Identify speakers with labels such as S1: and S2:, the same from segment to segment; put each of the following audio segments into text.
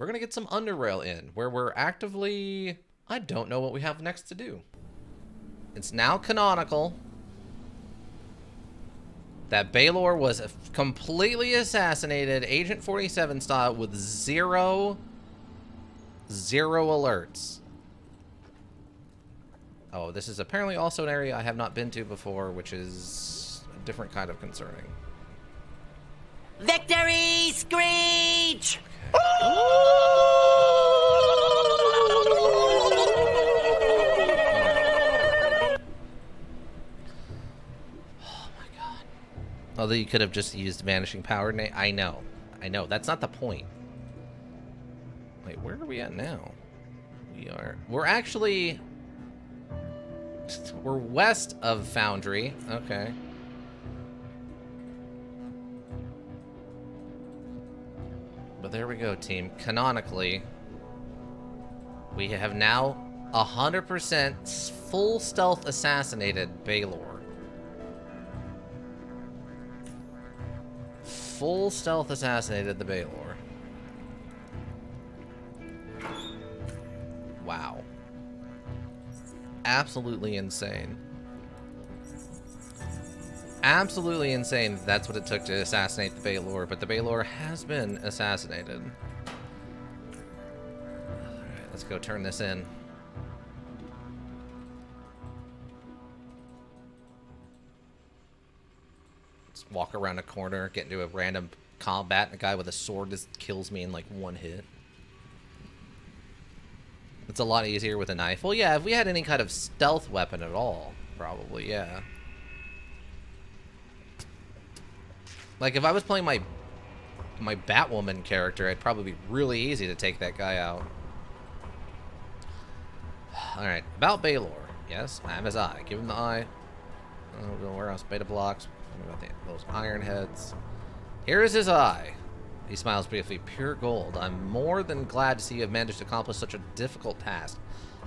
S1: we're going to get some UnderRail in, where we're actively... I don't know what we have next to do. It's now canonical that Baylor was completely assassinated, Agent 47 style, with zero alerts. Oh, this is apparently also an area I have not been to before, which is a different kind of concerning.
S2: Victory screech!
S1: Okay. Although you could have just used Vanishing Power. I know. That's not the point. Wait, where are we at now? We're actually... We're west of Foundry. Okay. But there we go, team. Canonically, we have now 100% full stealth assassinated Baylor. Full stealth assassinated the Baylor. Wow. Absolutely insane. Absolutely insane that that's what it took to assassinate the Baylor, but the Baylor has been assassinated. Alright, let's go turn this in. Walk around a corner, get into a random combat, and a guy with a sword just kills me in like one hit. It's a lot easier with a knife. Well, yeah, if we had any kind of stealth weapon at all, probably, yeah. Like, if I was playing my Batwoman character, it'd probably be really easy to take that guy out. Alright, about Baylor. Yes, I have his eye. Give him the eye. I don't know where else. Beta blocks. What about those iron heads? Here is his eye. He smiles briefly. Pure gold. I'm more than glad to see you have managed to accomplish such a difficult task.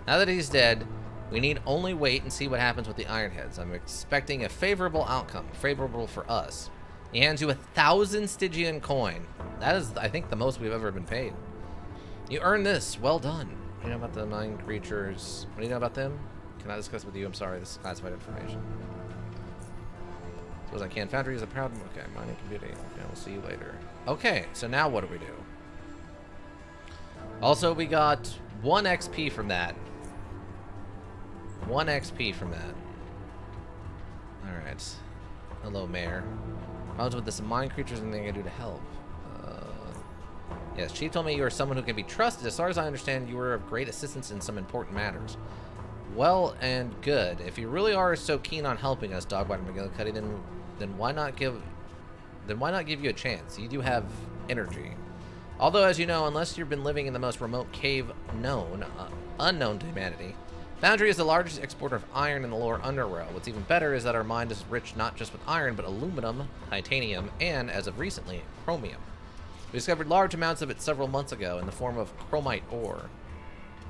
S1: Now that he's dead, we need only wait and see what happens with the iron heads. I'm expecting a favorable outcome. Favorable for us. He hands you 1,000 Stygian coin. That is, I think, the most we've ever been paid. You earned this. Well done. What do you know about the 9 creatures? What do you know about them? Cannot discuss with you. I'm sorry. This is classified information. Suppose I can. Foundry is a proud... Okay, mining computing. Okay, we'll see you later. Okay, so now what do we do? Also, we got 1 XP from that. 1 XP from that. Alright. Hello, Mayor. Problems with this mine creatures and anything I can do to help. Yes, Chief told me you are someone who can be trusted. As far as I understand, you were of great assistance in some important matters. Well and good. If you really are so keen on helping us, Dogbite McGillicuddy, then why not give you a chance? You do have energy. Although, as you know, unless you've been living in the most remote cave unknown to humanity, Foundry is the largest exporter of iron in the lower UnderRail. What's even better is that our mine is rich not just with iron, but aluminum, titanium, and, as of recently, chromium. We discovered large amounts of it several months ago in the form of chromite ore.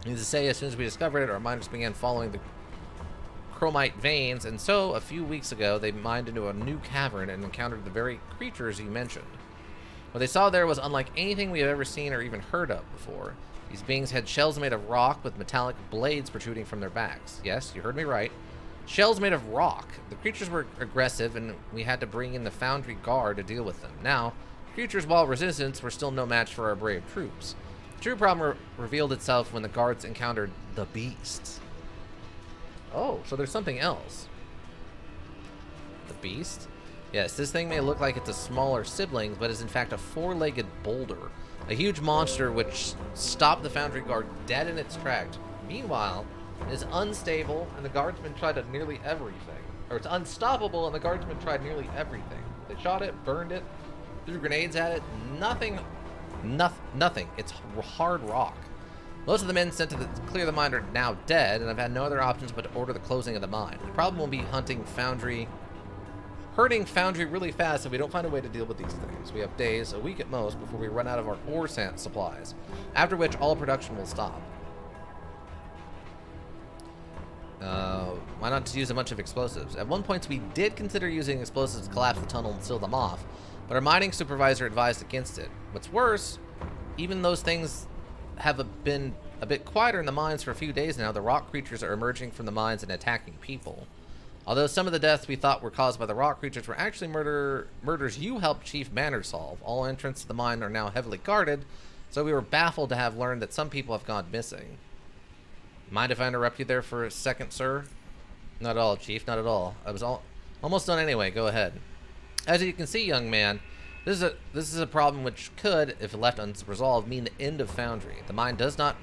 S1: Needless to say, as soon as we discovered it, our miners began following the chromite veins, and so, a few weeks ago, they mined into a new cavern and encountered the very creatures you mentioned. What they saw there was unlike anything we have ever seen or even heard of before. These beings had shells made of rock with metallic blades protruding from their backs. Yes, you heard me right. Shells made of rock. The creatures were aggressive, and we had to bring in the Foundry guard to deal with them. Now, creatures, while resistant, were still no match for our brave troops. The true problem revealed itself when the guards encountered the beasts. Oh, so there's something else. The beast? Yes, this thing may look like it's a smaller sibling, but is in fact a 4-legged boulder. A huge monster which stopped the Foundry guard dead in its tracks. Meanwhile, it is unstable, and the guardsmen tried nearly everything. Or it's unstoppable, and the guardsmen tried nearly everything. They shot it, burned it, threw grenades at it. Nothing. It's hard rock. Most of the men sent to clear the mine are now dead, and I've had no other options but to order the closing of the mine. The problem will be hurting Foundry really fast if we don't find a way to deal with these things. We have days, a week at most, before we run out of our ore sand supplies, after which all production will stop. Why not just use a bunch of explosives? At one point, we did consider using explosives to collapse the tunnel and seal them off, but our mining supervisor advised against it. What's worse, even those things been a bit quieter in the mines for a few days now, the rock creatures are emerging from the mines and attacking people. Although some of the deaths we thought were caused by the rock creatures were actually murders you helped Chief Banner solve. All entrants to the mine are now heavily guarded, so we were baffled to have learned that some people have gone missing. Mind if I interrupt you there for a second, sir? Not at all, Chief, not at all. I was almost done anyway, go ahead. As you can see, young man, this is a problem which could, if left unresolved, mean the end of Foundry. The mine does not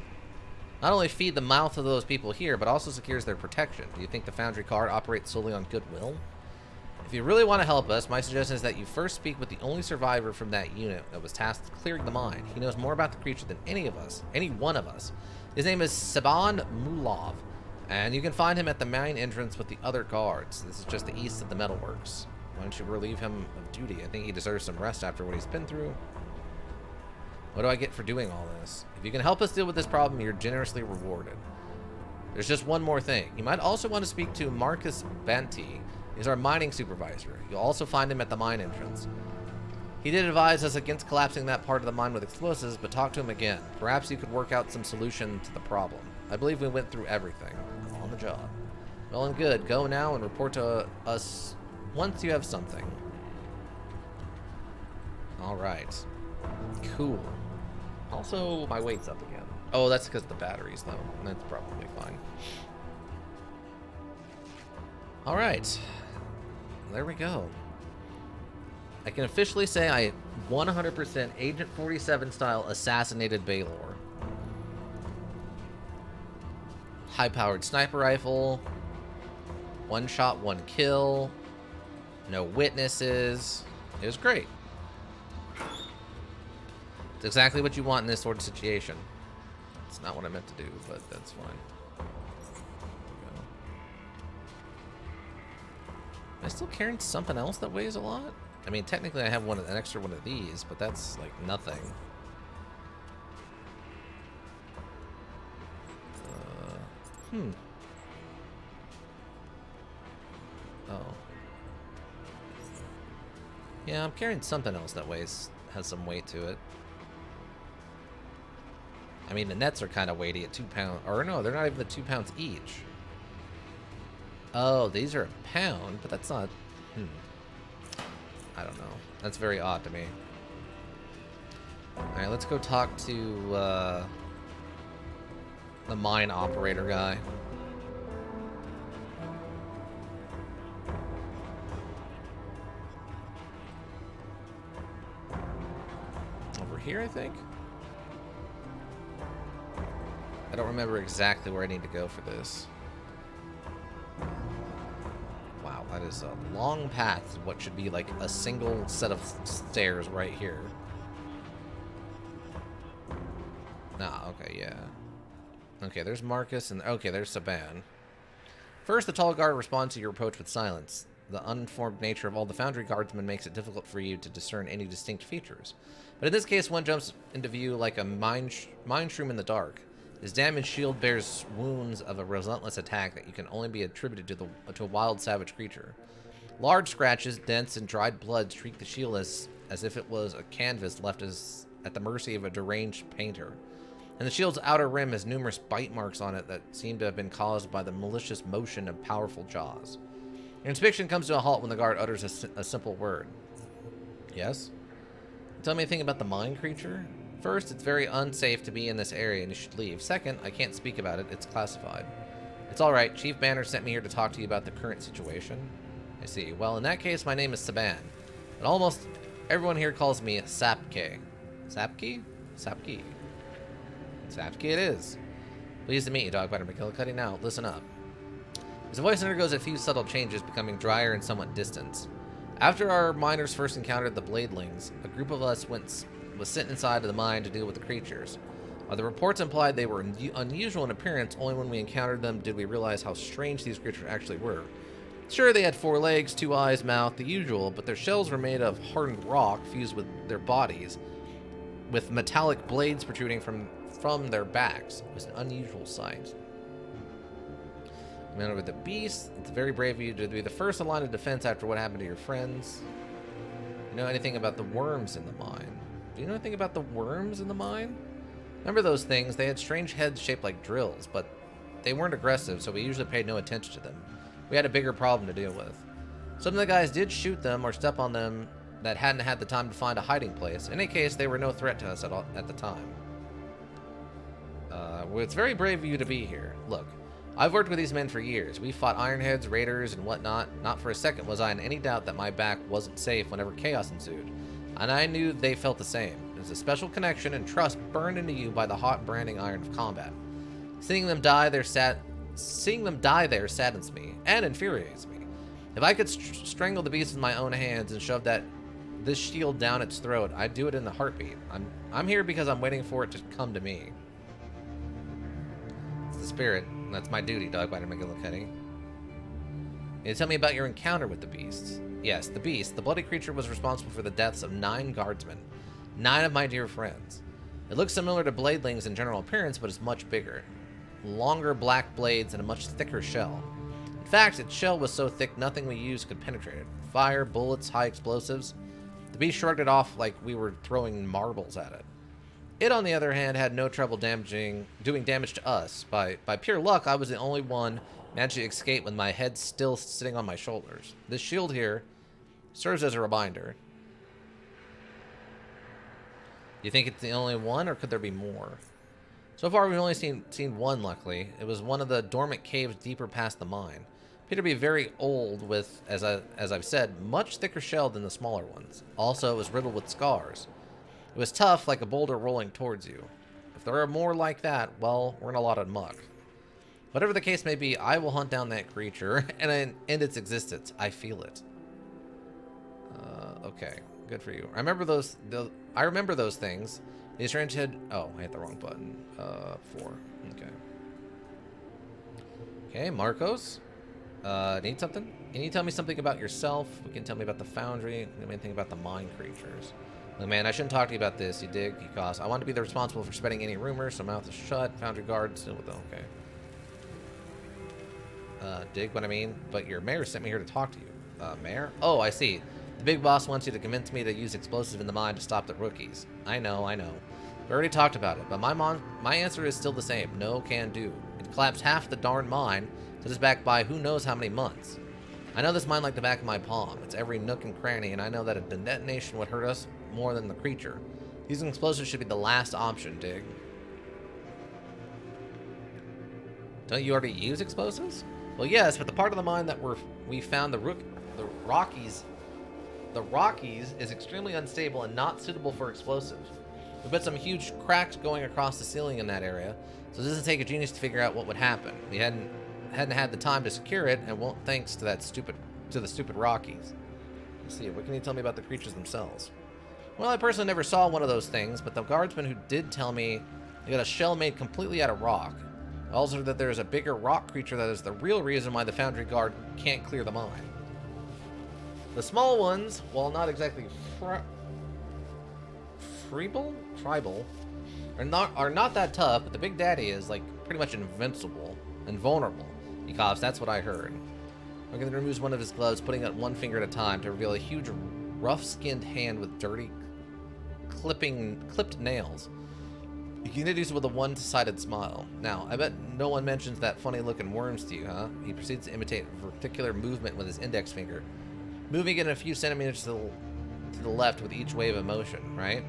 S1: only feed the mouth of those people here, but also secures their protection. Do you think the Foundry card operates solely on goodwill? If you really want to help us, my suggestion is that you first speak with the only survivor from that unit that was tasked with clearing the mine. He knows more about the creature than any one of us. His name is Saban Mulov, and you can find him at the mine entrance with the other guards. This is just the east of the metalworks. Why don't you relieve him of duty? I think he deserves some rest after what he's been through. What do I get for doing all this? If you can help us deal with this problem, you're generously rewarded. There's just one more thing. You might also want to speak to Marcus Banti. He's our mining supervisor. You'll also find him at the mine entrance. He did advise us against collapsing that part of the mine with explosives, but talk to him again. Perhaps you could work out some solution to the problem. I believe we went through everything. On the job. Well and good. Go now and report to us once you have something. Alright. Cool. Also, my weight's up again. Oh, that's because of the batteries, though. That's probably fine. Alright. There we go. I can officially say I 100% Agent 47 style assassinated Baylor. High-powered sniper rifle. One shot, one kill. No witnesses. It was great. It's exactly what you want in this sort of situation. It's not what I meant to do, but that's fine. Am I still carrying something else that weighs a lot? I mean, technically I have an extra one of these, but that's like nothing. Oh. Yeah, I'm carrying something else that has some weight to it. I mean, the nets are kind of weighty at 2 pounds. Or no, they're not even the 2 pounds each. Oh, these are a pound, but that's not... I don't know. That's very odd to me. Alright, let's go talk to the mine operator guy. Over here, I think? I don't remember exactly where I need to go for this. Wow, that is a long path to what should be like a single set of stairs right here. Nah, okay, yeah. Okay, there's Marcus, and okay, there's Saban. First, the tall guard responds to your approach with silence. The unformed nature of all the Foundry guardsmen makes it difficult for you to discern any distinct features. But in this case, one jumps into view like a mine shroom in the dark. His damaged shield bears wounds of a relentless attack that you can only be attributed to a wild savage creature. Large scratches, dents, and dried blood streak the shield as if it was a canvas left at the mercy of a deranged painter. And the shield's outer rim has numerous bite marks on it that seem to have been caused by the malicious motion of powerful jaws. Your inspection comes to a halt when the guard utters a simple word. Yes? Tell me anything about the mine creature? First, it's very unsafe to be in this area and you should leave. Second, I can't speak about it. It's classified. It's alright. Chief Banner sent me here to talk to you about the current situation. I see. Well, in that case, my name is Saban. But almost everyone here calls me Sapke. Sapke? Sapke. Sapke it is. Pleased to meet you, Dogbiter McGillicuddy. Now, listen up. His voice undergoes a few subtle changes, becoming drier and somewhat distant. After our miners first encountered the Bladelings, a group of us was sent inside of the mine to deal with the creatures. While the reports implied they were unusual in appearance, only when we encountered them did we realize how strange these creatures actually were. Sure, they had 4 legs, 2 eyes, mouth, the usual, but their shells were made of hardened rock fused with their bodies, with metallic blades protruding from their backs. It was an unusual sight. Man over the beast, it's very brave of you to be the first in line of defense after what happened to your friends. You know anything about the worms in the mine? Do you know anything about the worms in the mine? Remember those things? They had strange heads shaped like drills, but they weren't aggressive, so we usually paid no attention to them. We had a bigger problem to deal with. Some of the guys did shoot them or step on them that hadn't had the time to find a hiding place. In any case, they were no threat to us at the time. Well, it's very brave of you to be here. Look, I've worked with these men for years. We fought ironheads, raiders, and whatnot. Not for a second was I in any doubt that my back wasn't safe whenever chaos ensued. And I knew they felt the same. There's a special connection and trust burned into you by the hot branding iron of combat. Seeing them die there saddens me and infuriates me. If I could strangle the beast with my own hands and shove this shield down its throat, I'd do it in a heartbeat. I'm here because I'm waiting for it to come to me. It's the spirit. That's my duty, Dogbiter McGillicuddy. You tell me about your encounter with the beasts. Yes, the beast, the bloody creature, was responsible for the deaths of 9 guardsmen. 9 of my dear friends. It looks similar to bladelings in general appearance, but is much bigger. Longer black blades and a much thicker shell. In fact, its shell was so thick nothing we used could penetrate it. Fire, bullets, high explosives. The beast shrugged it off like we were throwing marbles at it. It, on the other hand, had no trouble doing damage to us. By pure luck, I was the only one managed to escape with my head still sitting on my shoulders. This shield here serves as a reminder. You think it's the only one, or could there be more? So far, we've only seen one, luckily. It was one of the dormant caves deeper past the mine. Appeared to be very old with, as I've said, much thicker shell than the smaller ones. Also, it was riddled with scars. It was tough, like a boulder rolling towards you. If there are more like that, well, we're in a lot of muck. Whatever the case may be, I will hunt down that creature and end its existence. I feel it. Okay, good for you. I remember those things. The strange head. Oh, I hit the wrong button. 4. Okay. Okay, Marcos. Need something? Can you tell me something about yourself? You can tell me about the Foundry. Anything about the mine creatures. Look, man, I shouldn't talk to you about this. You dig? Because I want to be the responsible for spreading any rumors, so mouth is shut. Foundry guard still with them. Okay. Dig what I mean? But your mayor sent me here to talk to you. Mayor? Oh, I see. The big boss wants you to convince me to use explosives in the mine to stop the rookies. I know. We already talked about it, but my answer is still the same. No can do. It collapsed half the darn mine, set us back by who knows how many months. I know this mine like the back of my palm. It's every nook and cranny, and I know that the detonation would hurt us more than the creature. Using explosives should be the last option, dig. Don't you already use explosives? Well, yes, but the part of the mine that we found the Rockies is extremely unstable and not suitable for explosives. We put some huge cracks going across the ceiling in that area, so it doesn't take a genius to figure out what would happen. We hadn't had the time to secure it, and won't thanks to the stupid Rockies. Let's see, what can you tell me about the creatures themselves? Well, I personally never saw one of those things, but the guardsman who did tell me they got a shell made completely out of rock. Also, that there is a bigger rock creature that is the real reason why the Foundry guard can't clear the mine. The small ones, while not exactly tribal, are not that tough, but the big daddy is like pretty much invincible and vulnerable. Because that's what I heard. Morgan removes one of his gloves, putting out one finger at a time to reveal a huge, rough-skinned hand with dirty, clipped nails. He continues with a one-sided smile. Now, I bet no one mentions that funny-looking worms to you, huh? He proceeds to imitate a particular movement with his index finger, moving it a few centimeters to the left with each wave of motion, right?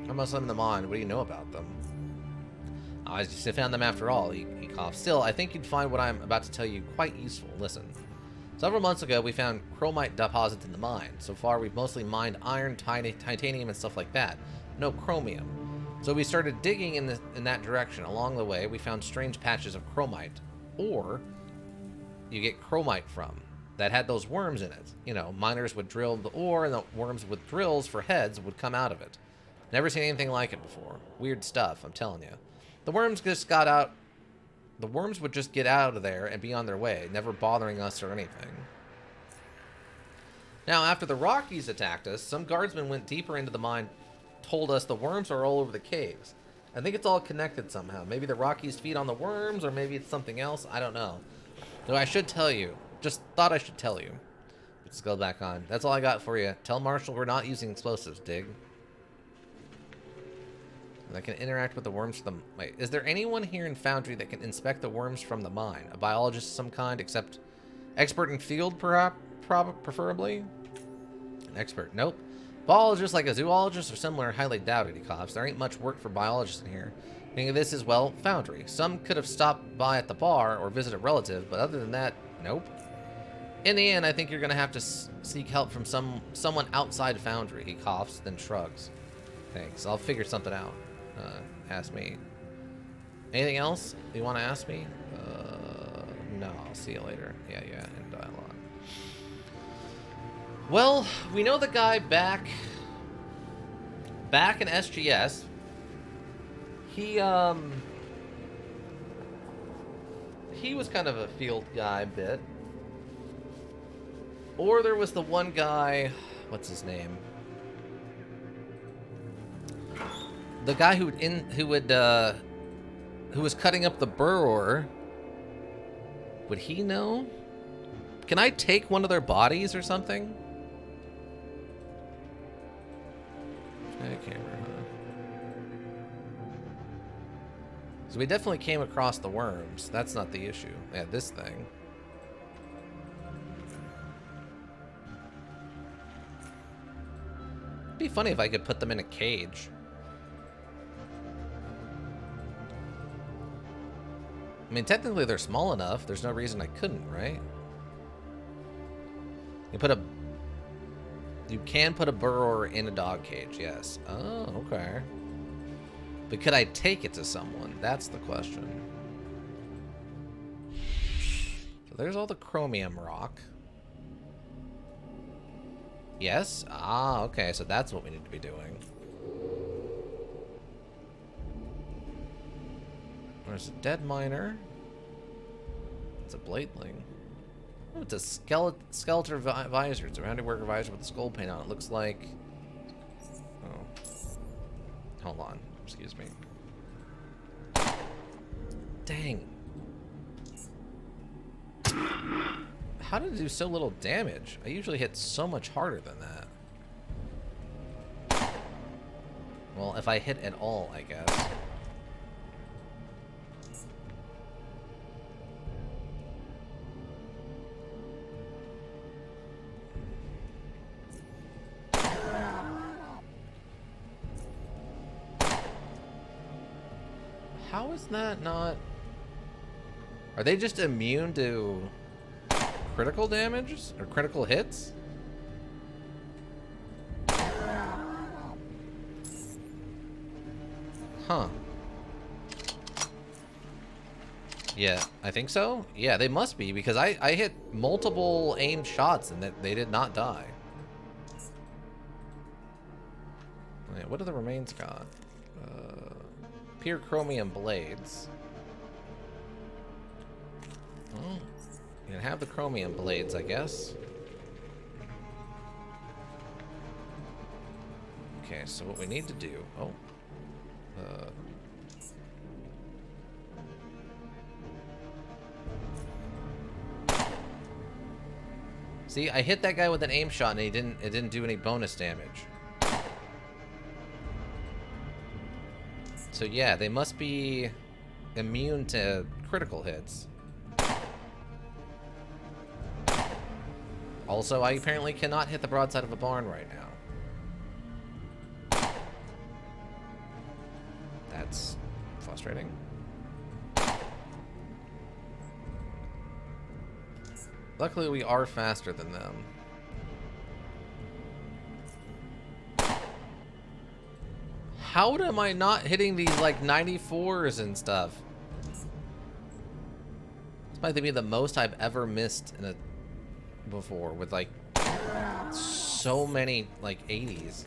S1: How about some of them on? What do you know about them? I just found them after all, he coughed. Still, I think you'd find what I'm about to tell you quite useful. Listen. Several months ago, we found chromite deposits in the mine. So far, we've mostly mined iron, titanium, and stuff like that. No chromium. So we started digging in that direction. Along the way, we found strange patches of chromite. Or you get chromite from. That had those worms in it. You know, miners would drill the ore, and the worms with drills for heads would come out of it. Never seen anything like it before. Weird stuff, I'm telling you. The worms would just get out of there and be on their way, never bothering us or anything. Now, after the Rockies attacked us, some guardsmen went deeper into the mine, told us the worms are all over the caves. I think it's all connected somehow. Maybe the Rockies feed on the worms, or maybe it's something else. I don't know. Though I should tell you. Just thought I should tell you. Let's go back on. That's all I got for you. Tell Marshall we're not using explosives, dig. That can interact with the worms from the... Wait, is there anyone here in Foundry that can inspect the worms from the mine? A biologist of some kind, except... Expert in field, perhaps? Preferably? An expert. Nope. Biologists like a zoologist or similar, highly doubted, he coughs. There ain't much work for biologists in here. Thinking of this as, well, Foundry. Some could have stopped by at the bar or visit a relative, but other than that, nope. In the end, I think you're going to have to seek help from someone outside Foundry. He coughs, then shrugs. Thanks. I'll figure something out. Ask me. Anything else you want to ask me? No. I'll see you later. Yeah, in dialogue. Well, we know the guy back in SGS. He was kind of a field guy a bit. Or there was the one guy, what's his name? The guy who was cutting up the burrower. Would he know? Can I take one of their bodies or something? I can't remember. So we definitely came across the worms. That's not the issue. Yeah, this thing. It'd be funny if I could put them in a cage. I mean, technically they're small enough. There's no reason I couldn't, right? You can put a burrower in a dog cage, yes. Oh, okay. But could I take it to someone? That's the question. So there's all the chromium rock. Yes? Ah, okay, so that's what we need to be doing. There's a dead miner. It's a bladeling. Oh, it's a skeleton visor. It's a rounded worker visor with a skull paint on it. Looks like... Oh. Hold on. Excuse me. Dang. How did it do so little damage? I usually hit so much harder than that. Well, if I hit at all, I guess. How is that not... Are they just immune to critical damages? Or critical hits? Huh. Yeah, I think so. Yeah, they must be, because I hit multiple aimed shots and they did not die. Wait, what do the remains got? Pure chromium blades. Oh, you can have the chromium blades, I guess. Okay, so what we need to do... Oh. See, I hit that guy with an aim shot and it didn't do any bonus damage. So yeah, they must be immune to critical hits. Also, I apparently cannot hit the broadside of a barn right now. That's frustrating. Luckily, we are faster than them. How am I not hitting these, like, 94s and stuff? This might be the most I've ever missed in a... before, with, like, so many, like, 80s.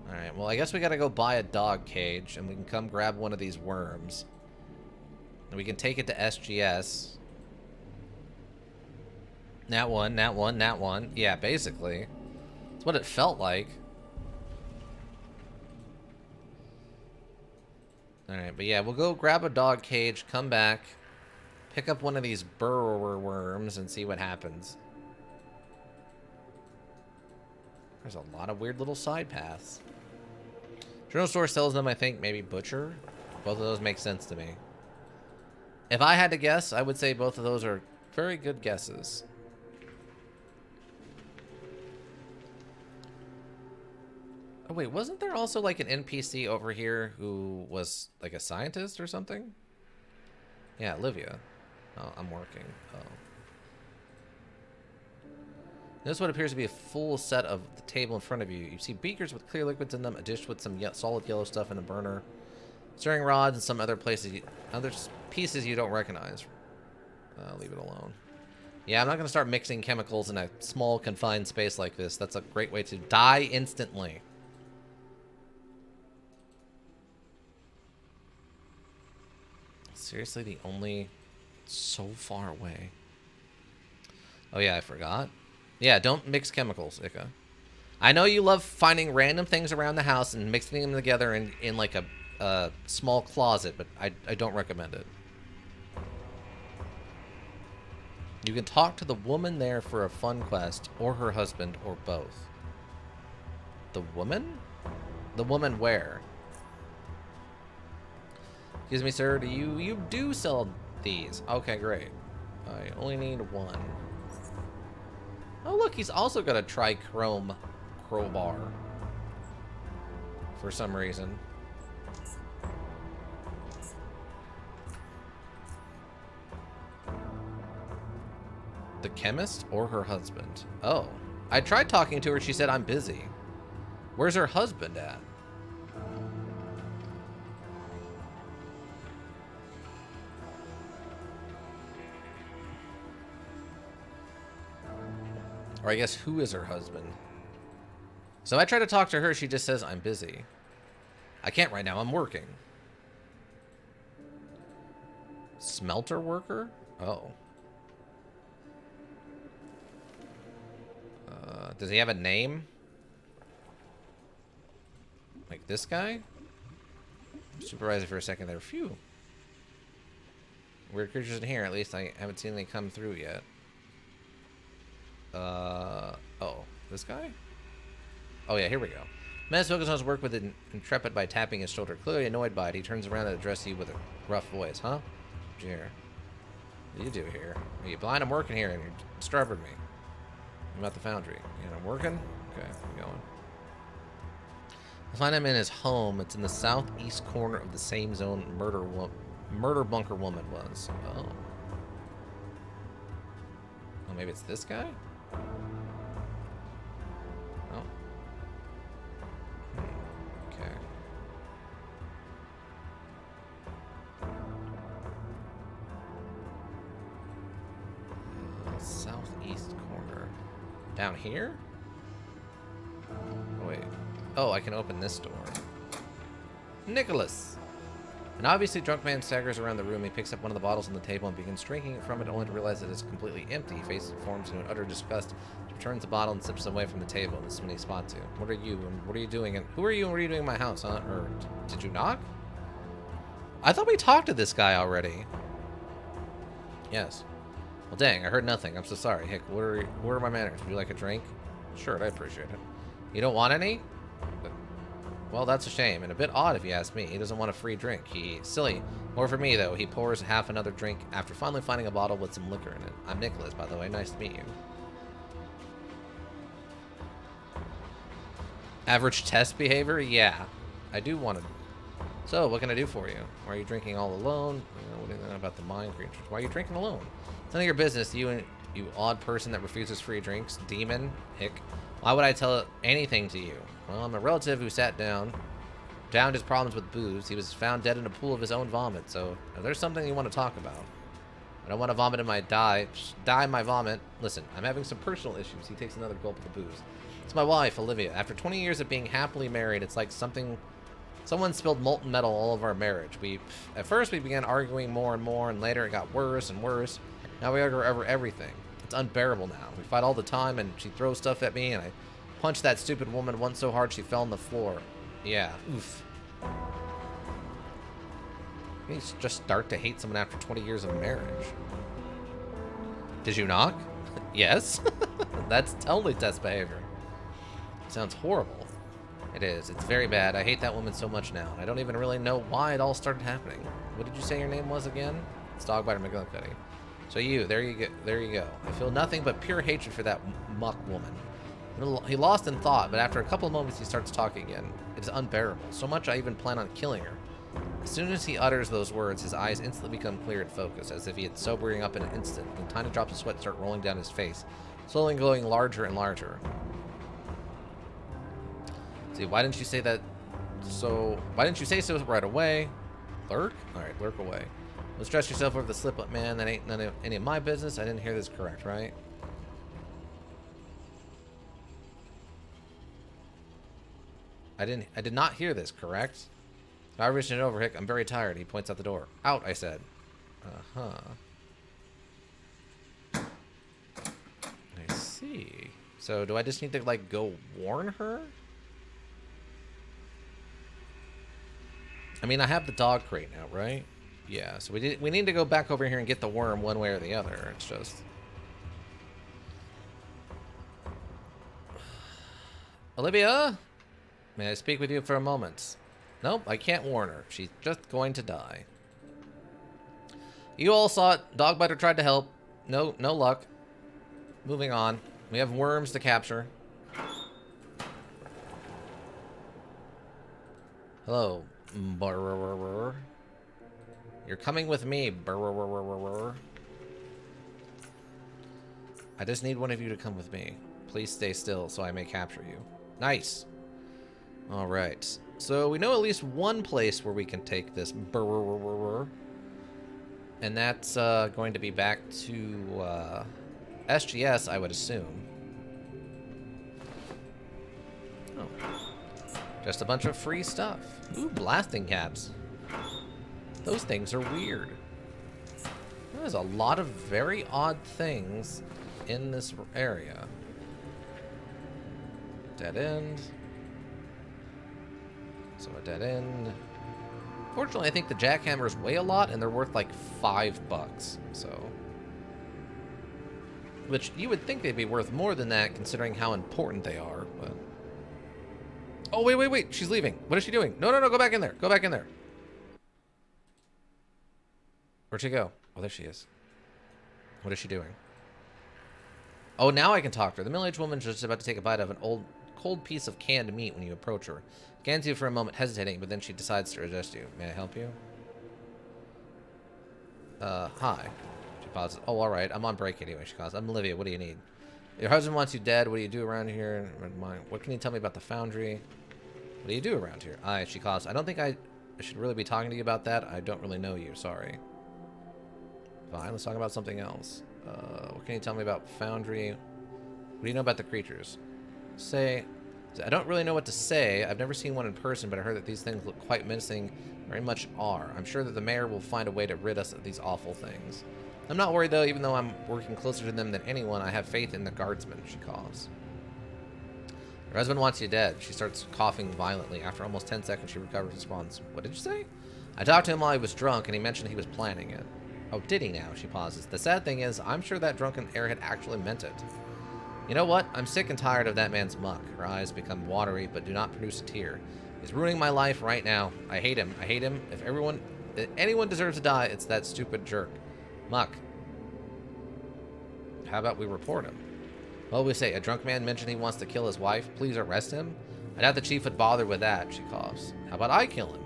S1: Alright, well, I guess we gotta go buy a dog cage, and we can come grab one of these worms. And we can take it to SGS. Nat one, nat one, nat one. Yeah, basically. That's what it felt like. Alright, but yeah, we'll go grab a dog cage, come back, pick up one of these burrower worms, and see what happens. There's a lot of weird little side paths. General store sells them, I think. Maybe butcher. Both of those make sense to me. If I had to guess, I would say both of those are very good guesses. Oh, wait. Wasn't there also like an NPC over here who was like a scientist or something? Yeah, Olivia. Oh, I'm working. Oh. Notice what appears to be a full set of the table in front of you. You see beakers with clear liquids in them, a dish with some solid yellow stuff in a burner, stirring rods, and some other pieces you don't recognize. Leave it alone. Yeah, I'm not going to start mixing chemicals in a small, confined space like this. That's a great way to die instantly. Seriously, the only... So far away. Oh, yeah, I forgot. Yeah, don't mix chemicals, Ika. I know you love finding random things around the house and mixing them together in like a small closet, but I don't recommend it. You can talk to the woman there for a fun quest, or her husband, or both. The woman? The woman where? Excuse me, sir, you do sell these. Okay, great. I only need one. Oh, look, he's also got a trichrome crowbar. For some reason. The chemist or her husband? Oh. I tried talking to her. She said, I'm busy. Where's her husband at? Or I guess, who is her husband? So I try to talk to her. She just says, I'm busy. I can't right now. I'm working. Smelter worker? Oh. Does he have a name? Like this guy? Supervisor for a second there. Phew. Weird creatures in here. At least I haven't seen any come through yet. Oh, this guy? Oh yeah, here we go. Man focuses on his work with intrepid by tapping his shoulder. Clearly annoyed by it, he turns around and addresses you with a rough voice. Huh? What'd you hear? What do you do here? Are you blind? I'm working here and you're disturbing me. I'm at the Foundry. And I'm working? Okay, I'm going. I'll find him in his home. It's in the southeast corner of the same zone murder bunker woman was. Oh. Oh, maybe it's this guy? Oh. Okay. Southeast corner. Down here? Oh, wait. Oh, I can open this door. Nicholas! An obviously drunk man staggers around the room. He picks up one of the bottles on the table and begins drinking it from it, only to realize that it's completely empty. He faces forms in utter disgust. He returns the bottle and sips away from the table. This is when he spots you. What are you? And what are you doing? And who are you? And what are you doing in my house? Huh? Or did you knock? I thought we talked to this guy already. Yes. Well, dang, I heard nothing. I'm so sorry. Heck, what are my manners? Would you like a drink? Sure, I appreciate it. You don't want any? Well, that's a shame, and a bit odd if you ask me. He doesn't want a free drink. Silly. More for me, though. He pours half another drink after finally finding a bottle with some liquor in it. I'm Nicholas, by the way. Nice to meet you. Average test behavior? Yeah. I do want to... So, what can I do for you? Why are you drinking all alone? What do you know about the mind creatures? Why are you drinking alone? It's none of your business, you odd person that refuses free drinks. Demon. Hick. Why would I tell anything to you? Well, I'm a relative who downed his problems with booze. He was found dead in a pool of his own vomit, so if there's something you want to talk about. I don't want to vomit in my die in my vomit. Listen, I'm having some personal issues. He takes another gulp of the booze. It's my wife, Olivia. After 20 years of being happily married, it's like someone spilled molten metal all over our marriage. At first we began arguing more and more, and later it got worse and worse. Now we argue over everything. It's unbearable now. We fight all the time, and she throws stuff at me, and I punched that stupid woman once so hard she fell on the floor. Yeah, oof. You just start to hate someone after 20 years of marriage. Did you knock? Yes. That's totally test behavior. Sounds horrible. It is. It's very bad. I hate that woman so much now. I don't even really know why it all started happening. What did you say your name was again? It's Dogbiter McGillicuddy. So you, there you go. There you go. I feel nothing but pure hatred for that muck woman. He lost in thought, but after a couple of moments he starts talking again. It is unbearable. So much I even plan on killing her. As soon as he utters those words, his eyes instantly become clear and focused, as if he had sobering up in an instant, and tiny drops of sweat start rolling down his face, slowly going larger and larger. See, why didn't you say that? So, why didn't you say so right away? Lurk? Alright, lurk away. Don't stress yourself over the slip-up, man. That ain't any of my business. I didn't hear this correct, right? I did not hear this, correct? I reached it over, Hick. I'm very tired. He points out the door. Out, I said. Uh-huh. I see. So, do I just need to, like, go warn her? I mean, I have the dog crate now, right? Yeah, so we need to go back over here and get the worm one way or the other. It's just... Olivia? May I speak with you for a moment? Nope, I can't warn her. She's just going to die. You all saw it. Dogbiter tried to help. No luck. Moving on. We have worms to capture. Hello. Brrrr. You're coming with me. Brrrr. I just need one of you to come with me. Please stay still so I may capture you. Nice. Alright. So we know at least one place where we can take this brrrr. And that's going to be back to SGS, I would assume. Oh. Just a bunch of free stuff. Ooh, blasting caps. Those things are weird. There's a lot of very odd things in this area. Dead end. So a dead end. Fortunately, I think the jackhammers weigh a lot, and they're worth like $5. So, which you would think they'd be worth more than that, considering how important they are. But oh wait! She's leaving. What is she doing? No! Go back in there. Go back in there. Where'd she go? Oh, there she is. What is she doing? Oh, now I can talk to her. The middle-aged woman is just about to take a bite of an old, cold piece of canned meat when you approach her. Scans you for a moment, hesitating, but then she decides to address you. May I help you? Hi. She pauses. Oh, all right. I'm on break anyway, she calls. I'm Olivia. What do you need? Your husband wants you dead. What do you do around here? What can you tell me about the Foundry? What do you do around here? She calls. I don't think I should really be talking to you about that. I don't really know you. Sorry. Fine. Let's talk about something else. What can you tell me about Foundry? What do you know about the creatures? I don't really know what to say. I've never seen one in person, but I heard that these things look quite menacing. Very much are. I'm sure that the mayor will find a way to rid us of these awful things. I'm not worried, though. Even though I'm working closer to them than anyone, I have faith in the guardsmen, she coughs. Her husband wants you dead. She starts coughing violently. After almost 10 seconds, she recovers and responds, what did you say? I talked to him while he was drunk, and he mentioned he was planning it. Oh, did he now? She pauses. The sad thing is, I'm sure that drunken airhead actually meant it. You know what? I'm sick and tired of that man's muck. Her eyes become watery, but do not produce a tear. He's ruining my life right now. I hate him. I hate him. If anyone deserves to die, it's that stupid jerk. Muck. How about we report him? Well, we say, a drunk man mentioned he wants to kill his wife. Please arrest him. I doubt the chief would bother with that, she coughs. How about I kill him?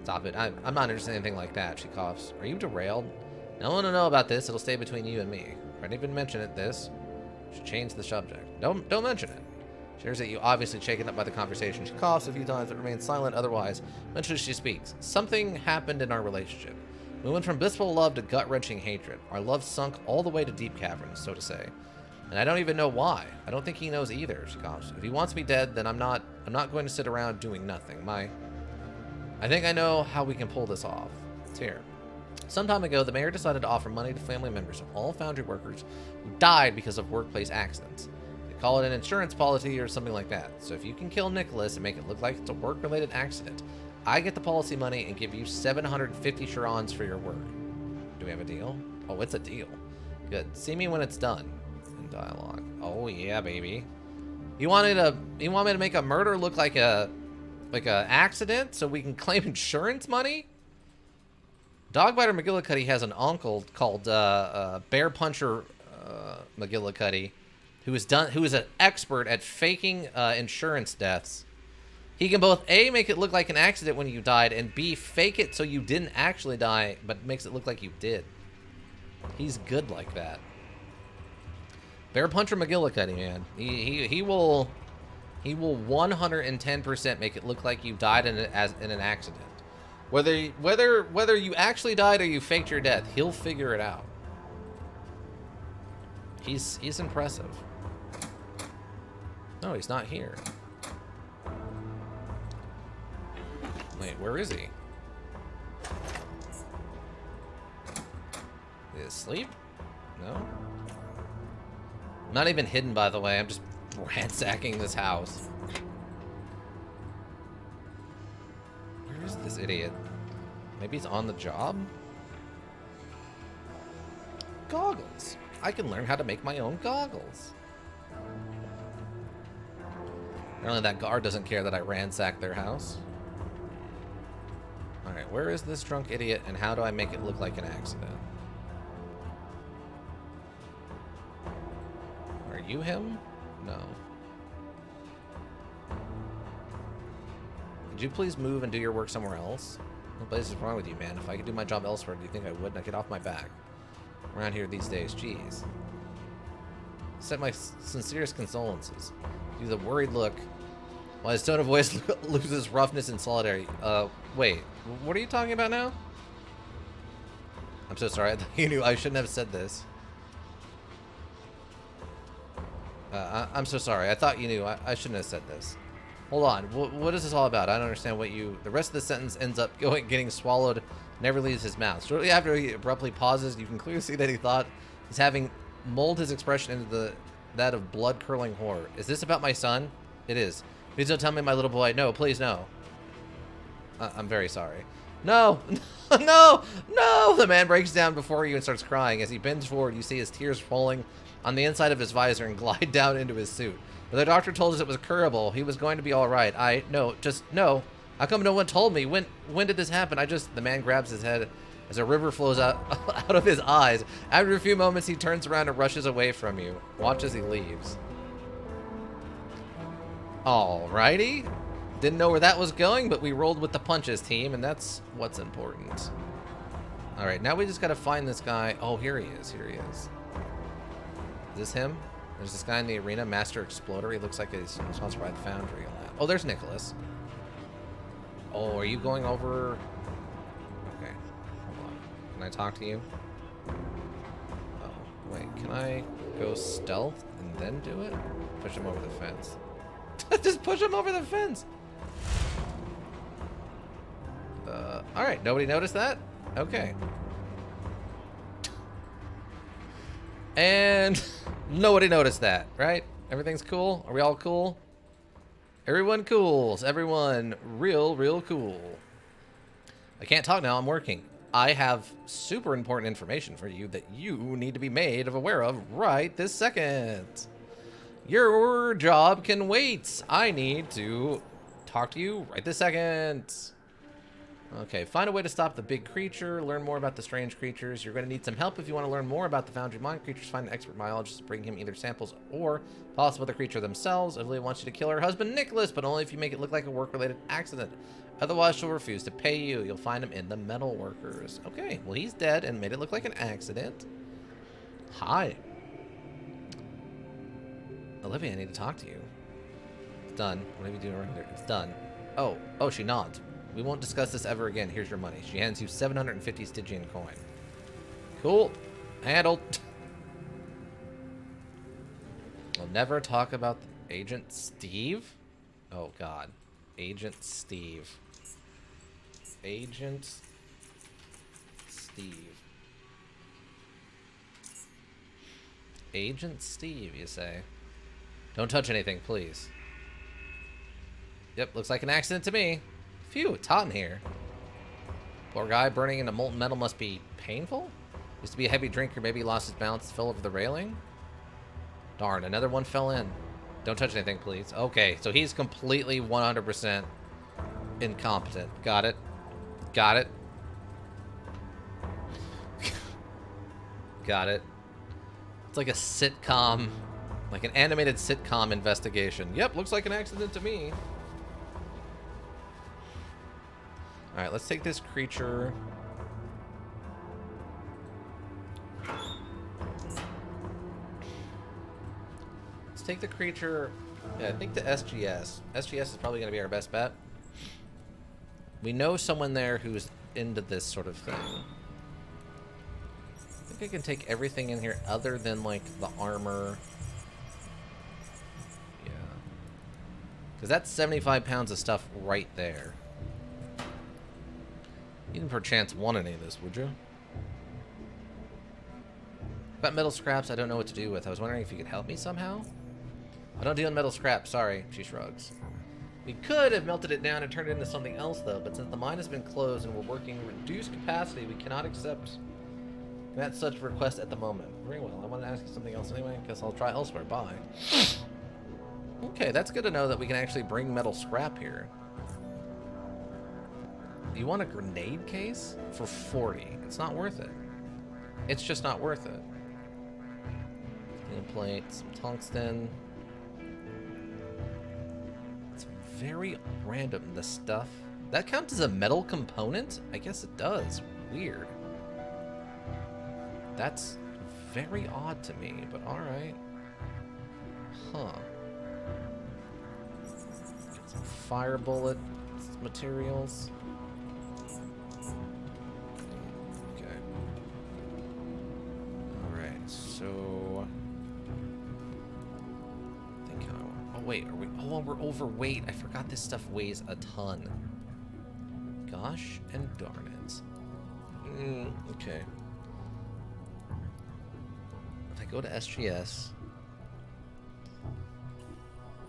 S1: Stop it. I'm not interested in anything like that, she coughs. Are you derailed? No one will know about this. It'll stay between you and me. If I didn't even mention it, this should change the subject. Don't mention it. She hears that you obviously shaken up by the conversation. She coughs a few times but remains silent otherwise. Eventually she speaks. Something happened in our relationship. We went from blissful love to gut-wrenching hatred. Our love sunk all the way to deep caverns, so to say. And I don't even know why. I don't think he knows either, she coughs. If he wants me dead, then I'm not going to sit around doing nothing. I think I know how we can pull this off. It's here. Some time ago, the mayor decided to offer money to family members of all Foundry workers who died because of workplace accidents. They call it an insurance policy or something like that. So if you can kill Nicholas and make it look like it's a work-related accident, I get the policy money and give you 750 Charons for your work. Do we have a deal? Oh, it's a deal. Good. See me when it's done. In dialogue. Oh, yeah, baby. You want me to make a murder look like a accident so we can claim insurance money? Dogbiter McGillicuddy has an uncle called Bear Puncher McGillicuddy, who is an expert at faking insurance deaths. He can both A, make it look like an accident when you died, and B, fake it so you didn't actually die, but makes it look like you did. He's good like that. Bear Puncher McGillicuddy, man. He will 110% make it look like you died in an accident. Whether you actually died or you faked your death, he'll figure it out. He's impressive. No, he's not here. Wait, where is he? Is he asleep? No? I'm not even hidden, by the way. I'm just ransacking this house. Where is this idiot? Maybe he's on the job? Goggles. I can learn how to make my own goggles. Apparently that guard doesn't care that I ransacked their house. Alright, where is this drunk idiot and how do I make it look like an accident? Are you him? No. Could you please move and do your work somewhere else? What is wrong with you, man? If I could do my job elsewhere, do you think I would? Now get off my back. Around here these days, jeez. Send my sincerest condolences. Do the worried look while his tone of voice loses roughness and solidarity. Wait, what are you talking about now? I'm so sorry. I thought you knew. I shouldn't have said this. I'm so sorry. I thought you knew. I shouldn't have said this. Hold on. What is this all about? I don't understand what you... The rest of the sentence ends up getting swallowed, never leaves his mouth. Shortly after he abruptly pauses, you can clearly see that he thought he's having mold his expression into that of blood-curdling horror. Is this about my son? It is. Please don't tell me, my little boy. No, please, no. I'm very sorry. No! No! No! The man breaks down before you and starts crying. As he bends forward, you see his tears falling on the inside of his visor and glide down into his suit. But the doctor told us it was curable. He was going to be all right. No. How come no one told me? When did this happen? The man grabs his head as a river flows out of his eyes. After a few moments, he turns around and rushes away from you. Watch as he leaves. Alrighty. Didn't know where that was going, but we rolled with the punches, team, and that's what's important. Alright, now we just gotta find this guy. Oh, here he is. Here he is. Is this him? There's this guy in the arena, Master Exploder. He looks like he's sponsored by the Foundry. Oh, there's Nicholas. Oh, are you going over? Okay, hold on. Can I talk to you? Oh, wait. Can I go stealth and then do it? Push him over the fence. Just push him over the fence. All right. Nobody noticed that? Okay. And nobody noticed that, right? Everything's cool? Are we all cool? Everyone cools. Everyone real cool. I can't talk now. I'm working. I have super important information for you that you need to be made aware of right this second. Your job can wait. I need to talk to you right this second. Okay, find a way to stop the big creature, learn more about the strange creatures. You're going to need some help if you want to learn more about the Foundry mine creatures. Find an expert biologist to bring him either samples or possible the creature themselves. Italy wants you to kill her husband, Nicholas, but only if you make it look like a work-related accident. Otherwise, she'll refuse to pay you. You'll find him in the metal workers. Okay, well, he's dead and made it look like an accident. Hi. Olivia, I need to talk to you. It's done. What are you doing around here? It's done. Oh, she nods. We won't discuss this ever again. Here's your money. She hands you 750 Stygian coin. Cool. Handled. We'll never talk about Agent Steve? Oh, God. Agent Steve. Agent Steve. Agent Steve, you say? Don't touch anything, please. Yep, looks like an accident to me. Phew, it's hot in here. Poor guy burning into molten metal must be painful? Used to be a heavy drinker, maybe he lost his balance, fell over the railing? Darn, another one fell in. Don't touch anything, please. Okay, so he's completely 100% incompetent. Got it. Got it. Got it. It's like a sitcom, like an animated sitcom investigation. Yep, looks like an accident to me. Alright, let's take this creature. Let's take the creature. Yeah, I think the SGS. SGS is probably going to be our best bet. We know someone there who's into this sort of thing. I think I can take everything in here other than, like, the armor. Yeah. Because that's 75 pounds of stuff right there. You didn't perchance want any of this, would you? Got metal scraps I don't know what to do with. I was wondering if you could help me somehow? I don't deal in metal scrap, sorry, she shrugs. We could have melted it down and turned it into something else, though, but since the mine has been closed and we're working reduced capacity, we cannot accept that such request at the moment. Very well, I want to ask you something else anyway, because I'll try elsewhere. Bye. Okay, that's good to know that we can actually bring metal scrap here. You want a grenade case? For 40. It's not worth it. It's just not worth it. Steel plate, some tungsten. It's very random, the stuff. That counts as a metal component? I guess it does. Weird. That's very odd to me, but alright. Huh. Got some fire bullet materials. Okay. Alright, so... I think oh wait, are we... Oh, we're overweight. I forgot this stuff weighs a ton. Gosh and darn it. Okay. If I go to SGS...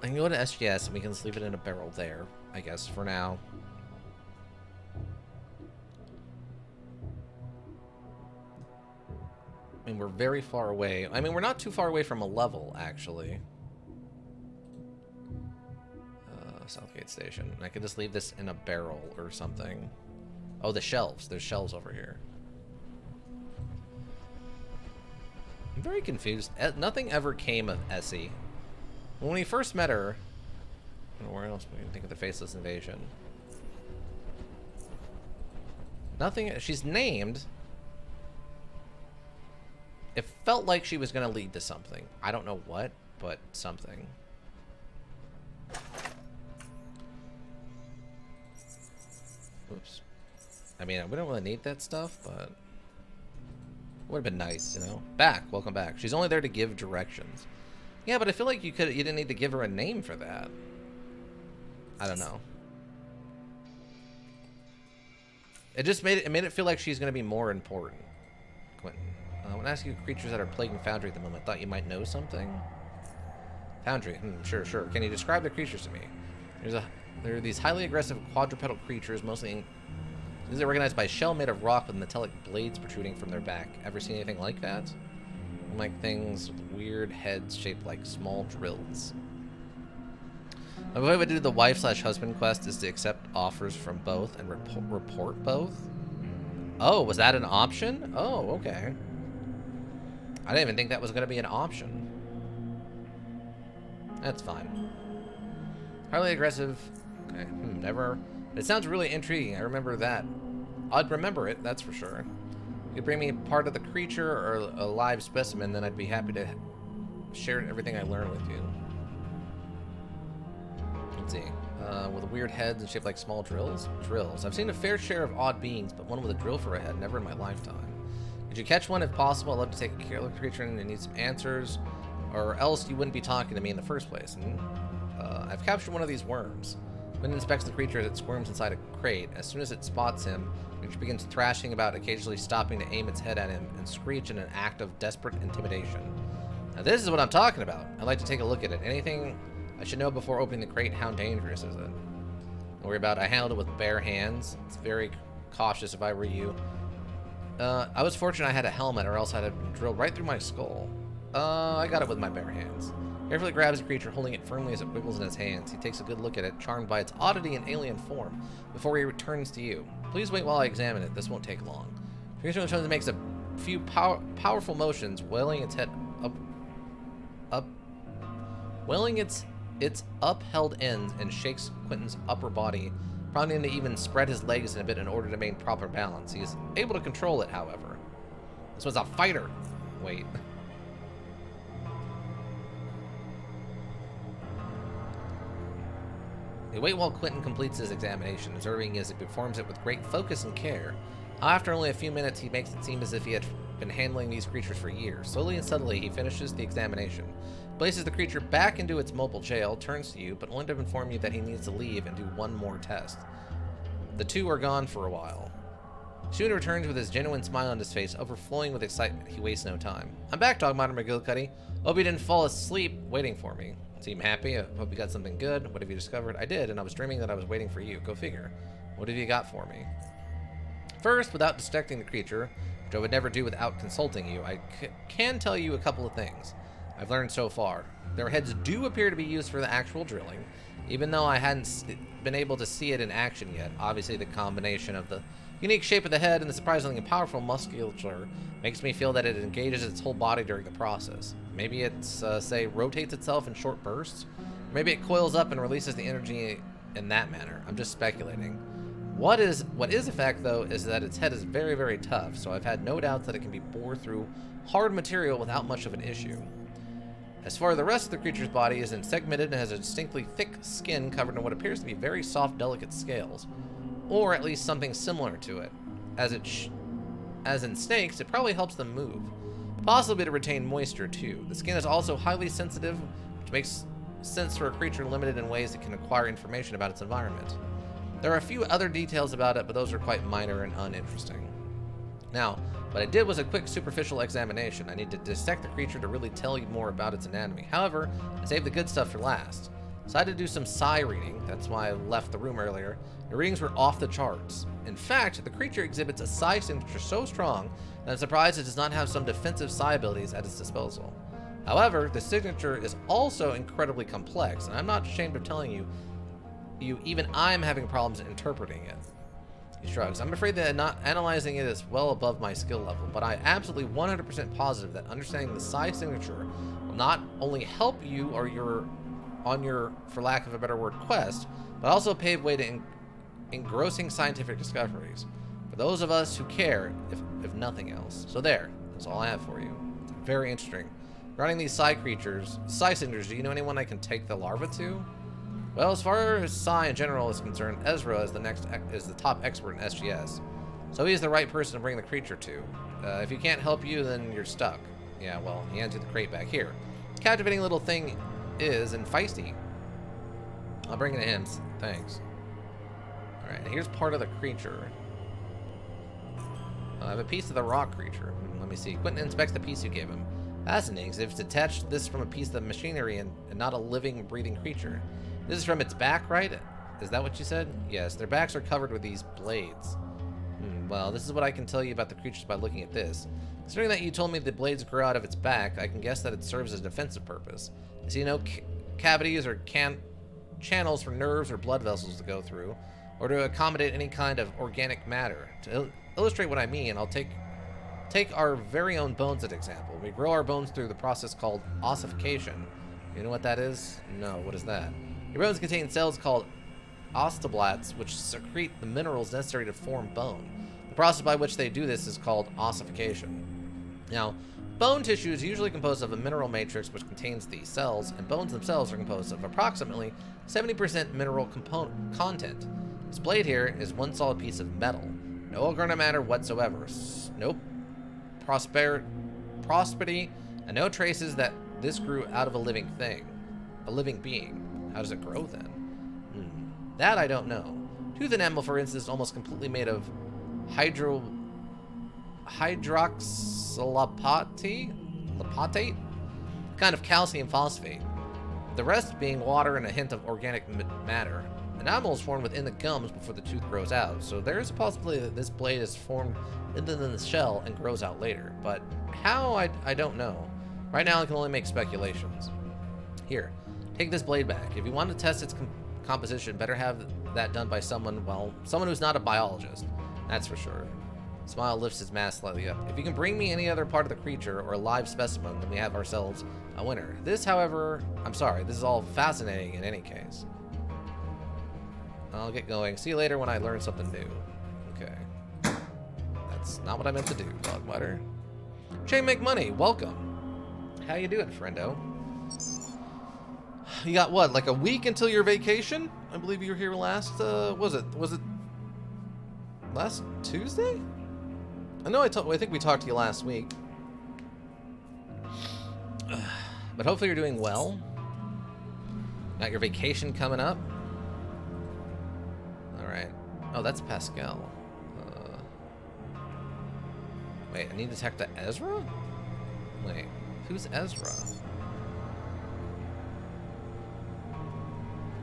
S1: I can go to SGS and we can just leave it in a barrel there, I guess, for now. I mean, we're very far away. I mean, we're not too far away from a level, actually. Southgate Station. I could just leave this in a barrel or something. Oh, the shelves. There's shelves over here. I'm very confused. Nothing ever came of Essie. When we first met her... I don't know where else we can think of the Faceless Invasion. Nothing... She's named... It felt like she was going to lead to something. I don't know what, but something. Oops. I mean, we don't really need that stuff, but... It would have been nice, you know? Welcome back. She's only there to give directions. Yeah, but I feel like you didn't need to give her a name for that. I don't know. It just made it feel like she's going to be more important. Quentin. I want to ask you creatures that are plaguing Foundry at the moment. Thought you might know something. Foundry. Sure. Can you describe the creatures to me? There are these highly aggressive quadrupedal creatures, mostly. These are recognized by a shell made of rock with metallic blades protruding from their back. Ever seen anything like that? Like things with weird heads shaped like small drills. The way we do the wife/husband quest is to accept offers from both and report both. Oh, was that an option? Oh, okay. I didn't even think that was going to be an option. That's fine. Highly aggressive. Okay, never. It sounds really intriguing. I remember that. I'd remember it, that's for sure. You could bring me part of the creature or a live specimen, then I'd be happy to share everything I learned with you. Let's see. With weird heads and shaped like small drills? Drills. I've seen a fair share of odd beings, but one with a drill for a head, never in my lifetime. Could you catch one if possible? I'd love to take a killer creature and need some answers, or else you wouldn't be talking to me in the first place. And, I've captured one of these worms. When it inspects the creature, it squirms inside a crate. As soon as it spots him, it begins thrashing about, occasionally stopping to aim its head at him and screech in an act of desperate intimidation. Now this is what I'm talking about. I'd like to take a look at it. Anything I should know before opening the crate? How dangerous is it? Don't worry about it. I handled it with bare hands. It's very cautious if I were you. I was fortunate I had a helmet, or else I'd have been drilled right through my skull. I got it with my bare hands. Carefully grabs the creature, holding it firmly as it wiggles in his hands. He takes a good look at it, charmed by its oddity and alien form, before he returns to you. Please wait while I examine it. This won't take long. The creature makes a few powerful motions, wailing its head wailing its upheld ends, and shakes Quentin's upper body, prompting him to even spread his legs in a bit in order to maintain proper balance. He is able to control it, however. This was a fighter. Wait. They wait while Quentin completes his examination, observing as he performs it with great focus and care. After only a few minutes, he makes it seem as if he had been handling these creatures for years. Slowly and subtly, he finishes the examination, places the creature back into its mobile jail, turns to you, but only to inform you that he needs to leave and do one more test. The two are gone for a while. Soon returns with his genuine smile on his face, overflowing with excitement. He wastes no time. I'm back, Dogmodder McGillicuddy. Hope you didn't fall asleep waiting for me. Seem happy? I hope you got something good. What have you discovered? I did, and I was dreaming that I was waiting for you. Go figure. What have you got for me? First, without dissecting the creature, which I would never do without consulting you, I can tell you a couple of things I've learned so far. Their heads do appear to be used for the actual drilling, even though I hadn't been able to see it in action yet. Obviously, the combination of the unique shape of the head and the surprisingly powerful musculature makes me feel that it engages its whole body during the process. Maybe it's, say, rotates itself in short bursts. Maybe it coils up and releases the energy in that manner. I'm just speculating. What is a fact, though, is that its head is very, very tough, so I've had no doubts that it can be bored through hard material without much of an issue. As far as the rest of the creature's body is segmented and has a distinctly thick skin covered in what appears to be very soft, delicate scales, or at least something similar to it. As in snakes, it probably helps them move, possibly to retain moisture too. The skin is also highly sensitive, which makes sense for a creature limited in ways it can acquire information about its environment. There are a few other details about it, but those are quite minor and uninteresting. Now, what I did was a quick superficial examination. I need to dissect the creature to really tell you more about its anatomy. However, I saved the good stuff for last. Decided to do some psi reading. That's why I left the room earlier. The readings were off the charts. In fact, the creature exhibits a psi signature so strong that I'm surprised it does not have some defensive psi abilities at its disposal. However, the signature is also incredibly complex, and I'm not ashamed of telling you, even I'm having problems interpreting it. He shrugs. I'm afraid that not analyzing it is well above my skill level, but I absolutely 100% positive that understanding the psi signature will not only help you or on your, for lack of a better word, quest, but also pave way to engrossing scientific discoveries for those of us who care, if nothing else. So that's all I have for you. Very interesting. Regarding these psi signatures, do you know anyone I can take the larva to? Well, as far as psi in general is concerned, Ezra is the top expert in SGS, so he's the right person to bring the creature to. If he can't help you, then you're stuck. Yeah, well, he hands you the crate back here. Captivating little thing is and feisty. I'll bring it to him. Thanks. All right, here's part of the creature. I have a piece of the rock creature. Let me see. Quentin inspects the piece you gave him. Fascinating, as if it's detached this from a piece of the machinery and not a living, breathing creature. This is from its back, right? Is that what you said? Yes, their backs are covered with these blades. Well, this is what I can tell you about the creatures by looking at this. Considering that you told me the blades grow out of its back, I can guess that it serves as a defensive purpose. I see no cavities or channels for nerves or blood vessels to go through, or to accommodate any kind of organic matter. To illustrate what I mean, I'll take our very own bones as an example. We grow our bones through the process called ossification. You know what that is? No, what is that? Your bones contain cells called osteoblasts, which secrete the minerals necessary to form bone. The process by which they do this is called ossification. Now, bone tissue is usually composed of a mineral matrix which contains these cells, and bones themselves are composed of approximately 70% mineral content. This blade here is one solid piece of metal. No organic matter whatsoever. No prosperity, and no traces that this grew out of a living thing. A living being. How does it grow then? That I don't know. Tooth enamel, for instance, is almost completely made of hydroxylapatite, kind of calcium phosphate. The rest being water and a hint of organic matter. Enamel is formed within the gums before the tooth grows out, so there is a possibility that this blade is formed within the shell and grows out later. But how, I don't know. Right now I can only make speculations. Here, take this blade back. If you want to test its composition, better have that done by someone, well, someone who's not a biologist. That's for sure. Smile lifts his mask slightly up. If you can bring me any other part of the creature or a live specimen, then we have ourselves a winner. This, however, I'm sorry, this is all fascinating in any case. I'll get going. See you later when I learn something new. Okay. That's not what I meant to do, Dogwater. Chain make money. Welcome. How you doing, friendo? You got what, like a week until your vacation? I believe you were here last, was it last Tuesday? I know I think we talked to you last week. But hopefully you're doing well. Got your vacation coming up. Alright. Oh, that's Pascal. Wait, I need to attack the Ezra? Wait, who's Ezra?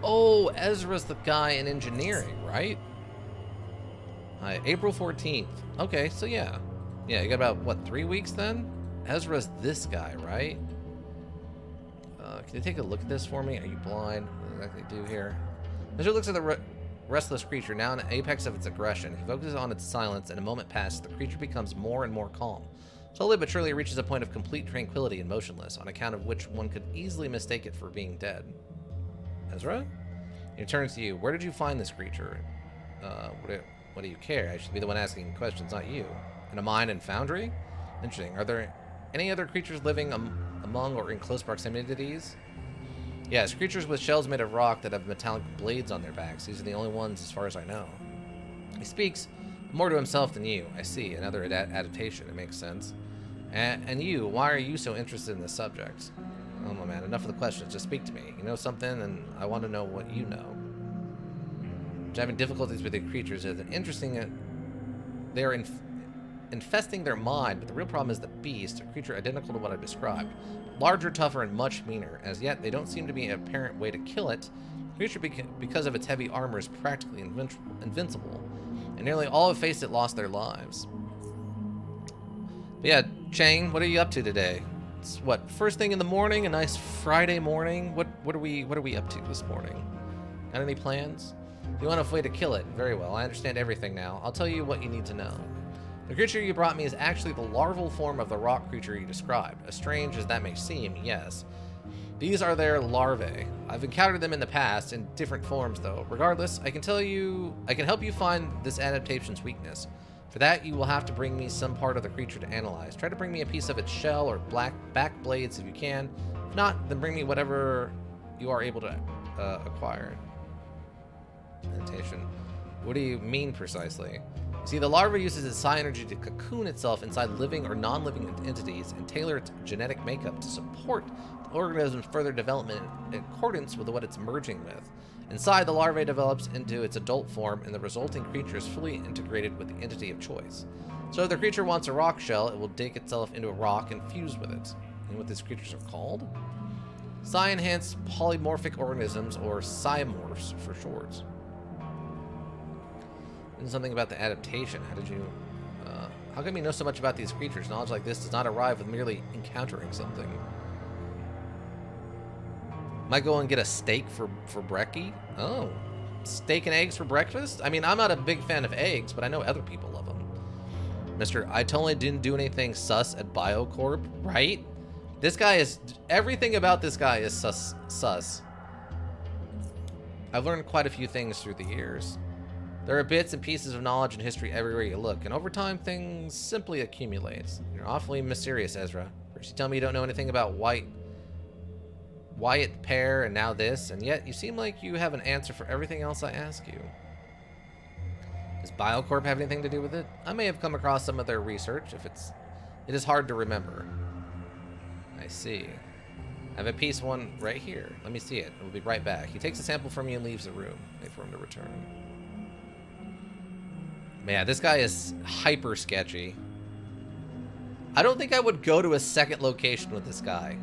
S1: Oh, Ezra's the guy in engineering, right? April 14th. Okay, so yeah. Yeah, you got about, what, 3 weeks then? Ezra's this guy, right? Can you take a look at this for me? Are you blind? What does it exactly do here? Ezra looks at the restless creature, now in the apex of its aggression. He focuses on its silence, and a moment passes. The creature becomes more and more calm. Slowly but surely it reaches a point of complete tranquility and motionless, on account of which one could easily mistake it for being dead. Ezra? He turns to you. Where did you find this creature? What do you care? I should be the one asking questions, not you. In a mine and foundry? Interesting. Are there any other creatures living among or in close proximity to these? Yes, creatures with shells made of rock that have metallic blades on their backs. These are the only ones as far as I know. He speaks more to himself than you. I see. Another adaptation. It makes sense. And you, why are you so interested in this subject? Oh my man, enough of the questions. Just speak to me. You know something, and I want to know what you know. Having difficulties with the creatures is interesting. They're infesting their mind, but the real problem is the beast, a creature identical to what I described. Larger, tougher, and much meaner. As yet, they don't seem to be an apparent way to kill it. The creature, because of its heavy armor, is practically invincible. And nearly all who faced it lost their lives. But yeah, Chang, what are you up to today? It's what, first thing in the morning, a nice Friday morning. What are we up to this morning? Got any plans? You want a way to kill it? Very well, I understand everything now. I'll tell you what you need to know. The creature you brought me is actually the larval form of the rock creature you described. As strange as that may seem, yes. These are their larvae. I've encountered them in the past, in different forms though. Regardless, I can help you find this adaptation's weakness. For that, you will have to bring me some part of the creature to analyze. Try to bring me a piece of its shell or back blades if you can. If not, then bring me whatever you are able to acquire. Adaptation. What do you mean precisely? See, the larva uses its psi energy to cocoon itself inside living or non-living entities and tailor its genetic makeup to support the organism's further development in accordance with what it's merging with. Inside, the larvae develops into its adult form, and the resulting creature is fully integrated with the entity of choice. So if the creature wants a rock shell, it will dig itself into a rock and fuse with it. You know what these creatures are called? Psi-enhanced polymorphic organisms, or psimorphs for short. And something about the adaptation. How did you... how come you know so much about these creatures? Knowledge like this does not arrive with merely encountering something. Might go and get a steak for brekkie? Oh. Steak and eggs for breakfast? I mean, I'm not a big fan of eggs, but I know other people love them. Mister, I totally didn't do anything sus at Biocorp, right? This guy is... Everything about this guy is sus. I've learned quite a few things through the years. There are bits and pieces of knowledge and history everywhere you look, and over time, things simply accumulate. You're awfully mysterious, Ezra. First you tell me you don't know anything about Wyatt Pear, and now this, and yet you seem like you have an answer for everything else I ask you. Does Biocorp have anything to do with it? I may have come across some of their research. It is hard to remember. I see. I have a piece one right here. Let me see it. We'll be right back. He takes a sample from you and leaves the room. Wait for him to return. Man, this guy is hyper sketchy. I don't think I would go to a second location with this guy.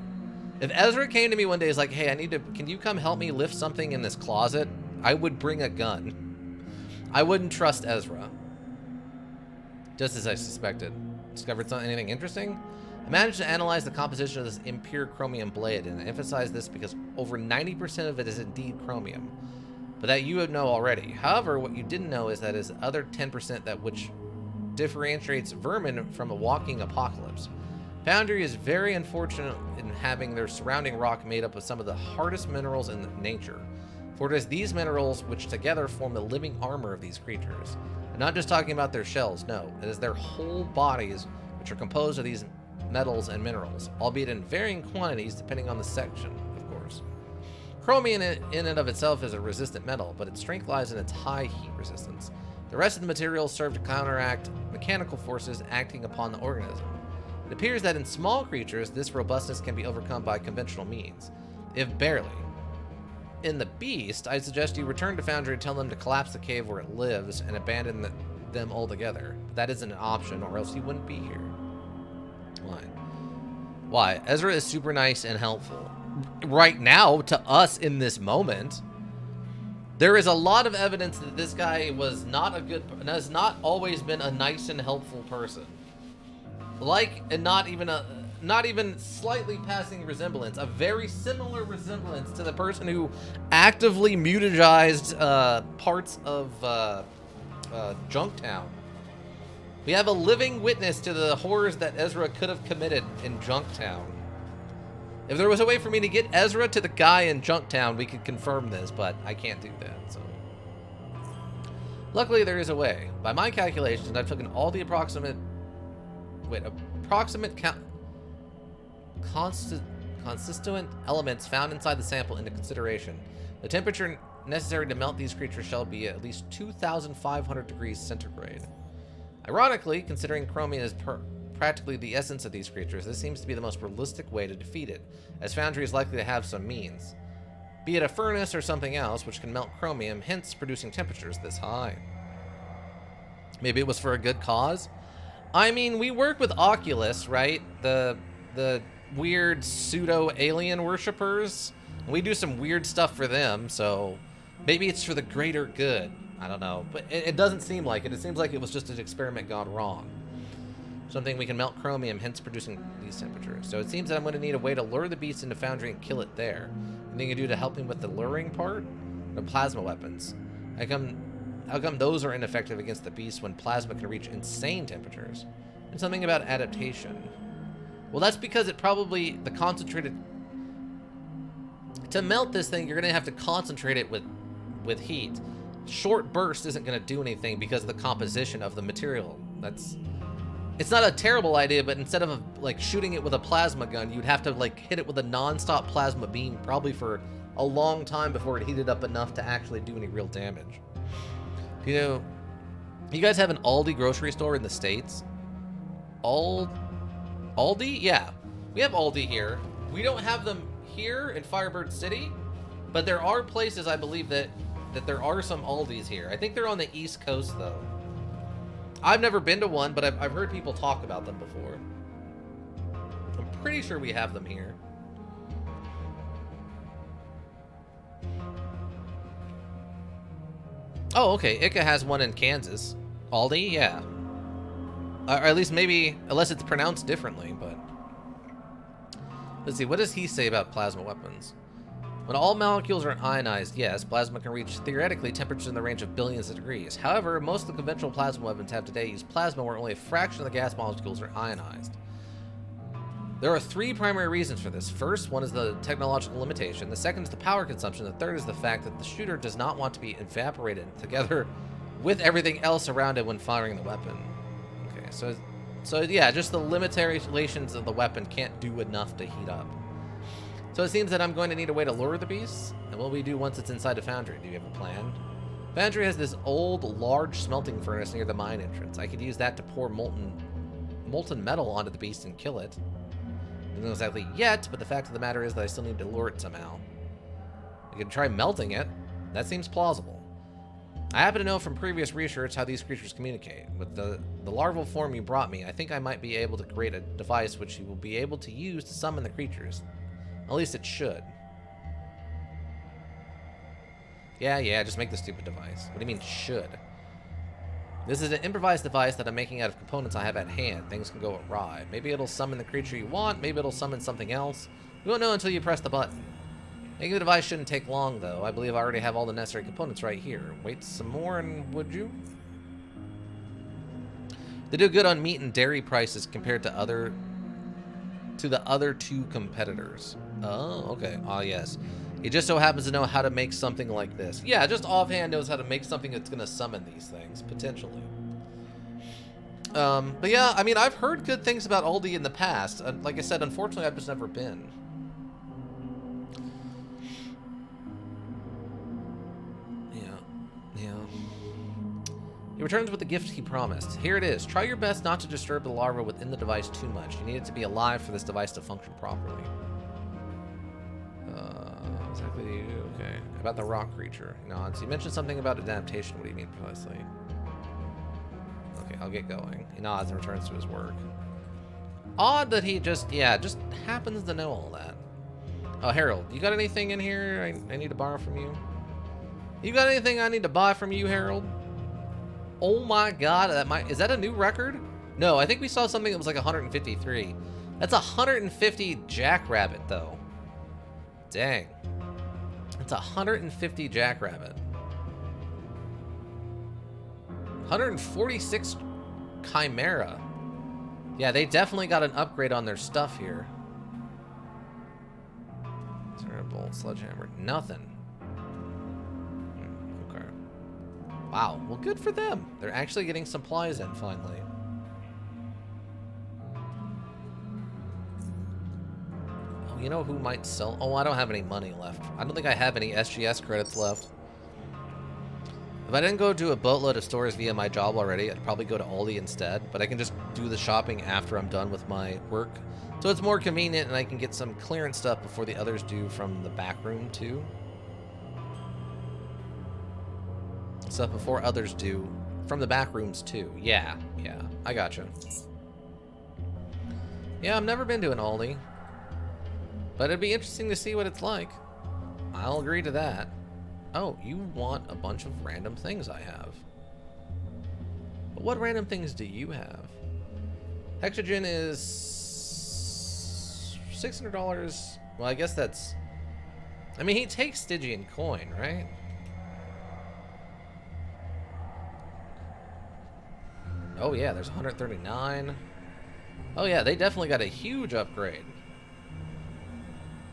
S1: If Ezra came to me one day, he's like, hey, can you come help me lift something in this closet? I would bring a gun. I wouldn't trust Ezra. Just as I suspected. Discovered anything interesting? I managed to analyze the composition of this impure chromium blade, and I emphasize this because over 90% of it is indeed chromium. But that you would know already. However, what you didn't know is that is the other 10% that which differentiates vermin from a walking apocalypse. Foundry is very unfortunate in having their surrounding rock made up of some of the hardest minerals in nature. For it is these minerals which together form the living armor of these creatures. I'm not just talking about their shells, no. It is their whole bodies which are composed of these metals and minerals, albeit in varying quantities depending on the section, of course. Chromium in and of itself is a resistant metal, but its strength lies in its high heat resistance. The rest of the materials serve to counteract mechanical forces acting upon the organism. It appears that in small creatures, this robustness can be overcome by conventional means, if barely. In the beast, I suggest you return to Foundry and tell them to collapse the cave where it lives and abandon them altogether. That isn't an option, or else you wouldn't be here. Why? Why? Ezra is super nice and helpful. Right now, to us in this moment, there is a lot of evidence that this guy was not a good, has not always been a nice and helpful person. And not even slightly passing resemblance, a very similar resemblance to the person who actively mutagized parts of Junktown. We have a living witness to the horrors that Ezra could have committed in Junktown. If there was a way for me to get Ezra to the guy in Junktown, we could confirm this, but I can't do that, so. Luckily, there is a way. By my calculations, I've taken all the approximate constituent elements found inside the sample into consideration. The temperature necessary to melt these creatures shall be at least 2,500 degrees centigrade. Ironically, considering chromium is practically the essence of these creatures, this seems to be the most realistic way to defeat it, as Foundry is likely to have some means. Be it a furnace or something else which can melt chromium, hence producing temperatures this high. Maybe it was for a good cause? I mean, we work with Oculus, right? The weird pseudo-alien worshippers. We do some weird stuff for them, so maybe it's for the greater good. I don't know, but it doesn't seem like it. It seems like it was just an experiment gone wrong. Something we can melt chromium, hence producing these temperatures. So it seems that I'm going to need a way to lure the beast into Foundry and kill it there. Anything you can do to help him with the luring part? The plasma weapons. How come those are ineffective against the beast when plasma can reach insane temperatures? And something about adaptation. Well, that's because it probably, the concentrated... To melt this thing, you're going to have to concentrate it with heat. Short burst isn't going to do anything because of the composition of the material. It's not a terrible idea, but instead of like shooting it with a plasma gun, you'd have to like hit it with a non-stop plasma beam probably for a long time before it heated up enough to actually do any real damage. You know, you guys have an Aldi grocery store in the States? Aldi? Yeah, we have Aldi here. We don't have them here in Firebird City, but there are places I believe that there are some Aldis here. I think they're on the East Coast though. I've never been to one, but I've heard people talk about them before. I'm pretty sure we have them here. Oh, okay. Ica has one in Kansas. Aldi? Yeah. Or at least maybe, unless it's pronounced differently, but... Let's see, what does he say about plasma weapons? When all molecules are ionized, yes, plasma can reach, theoretically, temperatures in the range of billions of degrees. However, most of the conventional plasma weapons have today use plasma where only a fraction of the gas molecules are ionized. There are three primary reasons for this. First, one is the technological limitation. The second is the power consumption. The third is the fact that the shooter does not want to be evaporated together with everything else around it when firing the weapon. Okay, so yeah, just the limitations of the weapon can't do enough to heat up. So it seems that I'm going to need a way to lure the beast. And what will we do once it's inside the Foundry? Do you have a plan? Foundry has this old, large smelting furnace near the mine entrance. I could use that to pour molten metal onto the beast and kill it. I don't know exactly yet, but the fact of the matter is that I still need to lure it somehow. I could try melting it. That seems plausible. I happen to know from previous research how these creatures communicate. With the larval form you brought me, I think I might be able to create a device which you will be able to use to summon the creatures. At least it should. Yeah, just make the stupid device. What do you mean, should? This is an improvised device that I'm making out of components I have at hand. Things can go awry. Maybe it'll summon the creature you want. Maybe it'll summon something else. You won't know until you press the button. Making the device shouldn't take long, though. I believe I already have all the necessary components right here. Wait some more, and would you? They do good on meat and dairy prices compared to the other two competitors. Oh, okay. Ah, yes. He just so happens to know how to make something like this. Yeah, just offhand knows how to make something that's going to summon these things, potentially. But yeah, I mean, I've heard good things about Aldi in the past. Like I said, unfortunately, I've just never been. Yeah. He returns with the gift he promised. Here it is. Try your best not to disturb the larva within the device too much. You need it to be alive for this device to function properly. Exactly. Okay. About the rock creature. No, so you mentioned something about adaptation. What do you mean precisely? Okay, I'll get going. He nods and returns to his work. Odd that he just happens to know all that. Oh, Harold, you got anything in here I need to borrow from you? You got anything I need to buy from you, Harold? Oh my god, is that a new record? No, I think we saw something that was like 153. That's 150 jackrabbit, though. Dang. It's 150 jackrabbit. 146 chimera. Yeah, they definitely got an upgrade on their stuff here. Bolt, sledgehammer, nothing. Okay. Wow, well good for them. They're actually getting supplies in finally. Oh, you know who might sell? Oh, I don't have any money left. I don't think I have any SGS credits left. If I didn't go to a boatload of stores via my job already, I'd probably go to Aldi instead, but I can just do the shopping after I'm done with my work. So it's more convenient, and I can get some clearance stuff before the others do from the back room, too. Stuff before others do from the back rooms, too. Yeah, I gotcha. Yeah, I've never been to an Aldi, but it'd be interesting to see what it's like. I'll agree to that. Oh, you want a bunch of random things I have. But what random things do you have? Hexogen is $600. Well, I guess that's... I mean, he takes Stygian coin, right? Oh, yeah, there's 139. Oh, yeah, they definitely got a huge upgrade.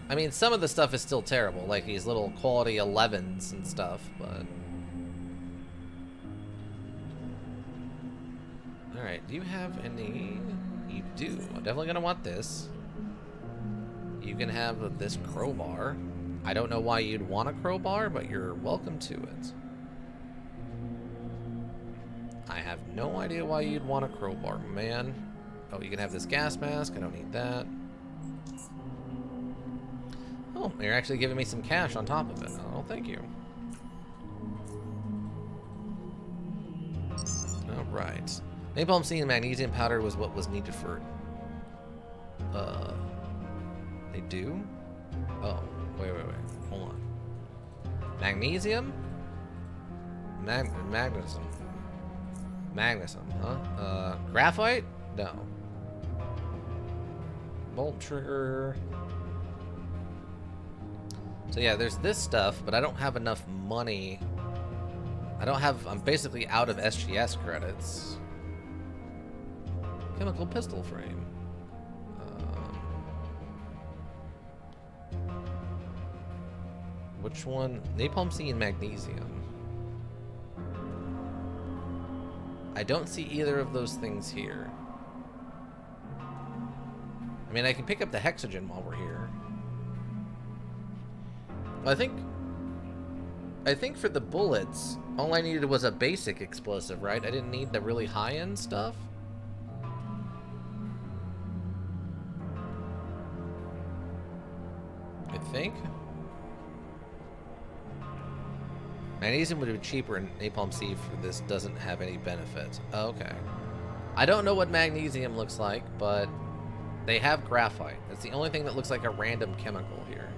S1: I mean, some of the stuff is still terrible, like these little quality 11s and stuff, but... Alright, do you have any... You do. I'm definitely gonna want this. You can have this crowbar. I don't know why you'd want a crowbar, but you're welcome to it. I have no idea why you'd want a crowbar, man. Oh, you can have this gas mask. I don't need that. Oh, you're actually giving me some cash on top of it. Oh, thank you. Alright. Napalm seed and magnesium powder was what was needed for... They do? Oh, wait. Hold on. Magnesium? Magnesium, huh? Graphite? No. Bolt trigger... So yeah, there's this stuff, but I don't have enough money. I'm basically out of SGS credits. Chemical pistol frame. Which one? Napalm C and magnesium. I don't see either of those things here. I mean, I can pick up the hexogen while we're here. I think for the bullets, all I needed was a basic explosive, right? I didn't need the really high-end stuff. I think. Magnesium would be cheaper, and Napalm C for this doesn't have any benefit. Okay. I don't know what magnesium looks like, but they have graphite. That's the only thing that looks like a random chemical here.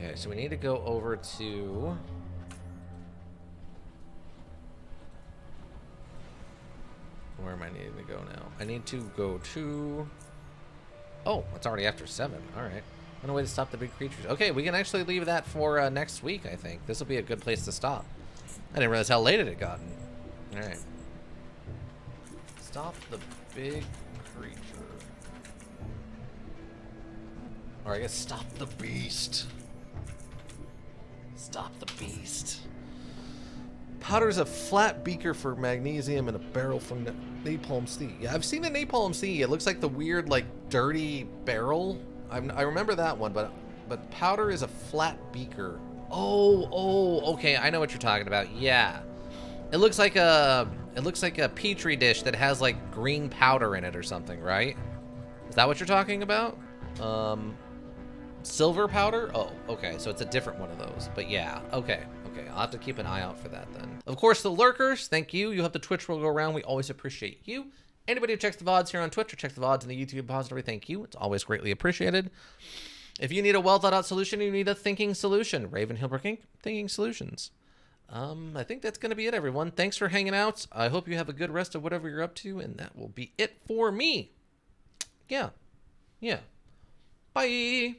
S1: Okay, so we need to go over to... Where am I needing to go now? I need to go to... Oh, it's already after 7. All right. No way to stop the big creatures. Okay, we can actually leave that for next week, I think. This will be a good place to stop. I didn't realize how late it had gotten. All right. Stop the big creature. Or I guess stop the beast. Stop the beast. Powder's a flat beaker for magnesium and a barrel from napalm sea. Yeah, I've seen a napalm sea. It looks like the weird, like, dirty barrel. I remember that one, but powder is a flat beaker. Oh, okay. I know what you're talking about. Yeah, it looks like a petri dish that has like green powder in it or something, right? Is that what you're talking about? Silver powder? Oh, okay. So it's a different one of those. But yeah, okay. I'll have to keep an eye out for that then. Of course, the lurkers, thank you. You help the Twitch world go around. We always appreciate you. Anybody who checks the VODs here on Twitch or checks the VODs in the YouTube repository, thank you. It's always greatly appreciated. If you need a well thought out solution, you need a thinking solution. Raven Hilbrook Inc., Thinking Solutions. I think that's going to be it, everyone. Thanks for hanging out. I hope you have a good rest of whatever you're up to, and that will be it for me. Yeah. Bye.